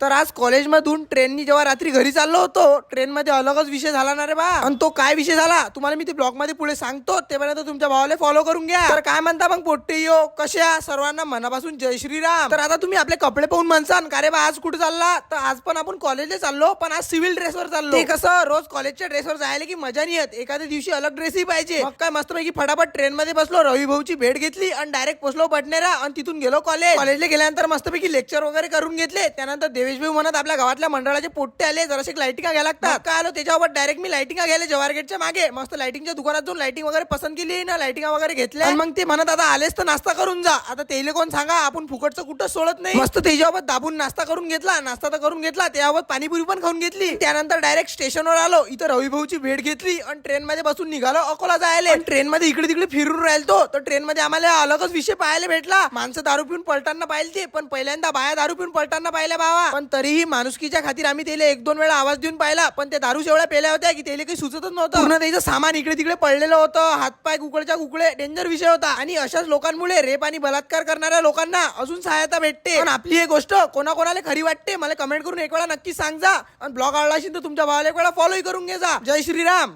तर आज कॉलेजमधून ट्रेननी जेव्हा रात्री घरी चाललो होतो, ट्रेनमध्ये अलगच विषय झाला ना रे बा. आणि तो काय विषय झाला तुम्हाला मी ते ब्लॉग मध्ये पुढे सांगतो, तेपर्यंत तुमच्या भावाला फॉलो करून घ्या. तर काय म्हणता मग पोट्टे यो कशा सर्वांना मनापासून जय श्रीराम. तर आता तुम्ही आपले कपडे पाहून म्हणसान का रे बा आज कुठे चालला, तर आज पण आपण कॉलेजला चाललो, पण आज सिव्हिल ड्रेसवर चाललो. ते कसं रोज कॉलेजच्या ड्रेसवर जायला की मजा नाही येत, एखाद्या दिवशी अलग ड्रेसही पाहिजे. मग काय मस्तपैकी फटाफट ट्रेन मध्ये बसलो, रवी भाऊची भेट घेतली आणि डायरेक्ट पोहोचलो बडनेरा आणि तिथून गेलो कॉलेजला गेल्यानंतर मस्तपैकी लेक्चर वगैरे करून घेतले. त्यानंतर देवेश भाऊ म्हणत आपल्या गावातल्या मंडळाचे पोट्टे आले, जराशे लाइटिंग घ्यायला लागतात. काय आलो त्याच्यावर डायरेक्ट मी लाइटिंग घ्यायला जवाहर गेटच्या मागे मस्त लाइटिंगच्या दुकानात जाऊन लाइटिंग वगैरे पसंत केली ना, लाइटिंग वगैरे घेतल्या. मग ते म्हणत आता आलेस तर नाश्ता करून जा. आता तेले कोण सांगा, आपण फुकटचं कुठं सोडत नाही. मस्त त्याच्यावर दाबून नाश्ता करून घेतला, नाश्ता तर करून घेतला, त्यावर पाणीपुरी पण खाऊन घेतली. त्यानंतर डायरेक्ट स्टेशनवर आलो, इथं रवी भाऊची भेट घेतली आणि ट्रेन मध्ये बसून निघालो अकोला जायला. ट्रेन मध्ये इकडे तिकडे फिरून राहिलो, तर ट्रेन मध्ये आम्हाला अलगच विषय पाहायला भेटला. माणसं दारू पिऊन पलटांना पाहिजे, पण पहिल्यांदा बाया दारू पिऊन पलटांना पाहिल्या बाबा. पण तरीही माणुसकीच्या खातीर आम्ही त्याला 1-2 वेळा आवाज देऊन पाहिला, पण ते दारू एवढ्या पेल्या होत्या की त्याला काही सुचतच नव्हतं. पूर्ण त्याचं सामान इकडे तिकडे पडलेलं होतं, हातपाय कुकडच्या कुकडे, डेंजर विषय होता. आणि अशाच लोकांमुळे रेप आणि बलात्कार करणाऱ्या लोकांना अजून सहायता भेटते. पण आपली ही गोष्ट कोणाकोणाला खरी वाटते मला कमेंट करून एक वेळा नक्की सांग जा. आणि ब्लॉग आवडला असेल तर तुमच्या भावाला एक वेळा फॉलो करून घे जा. जय श्रीराम.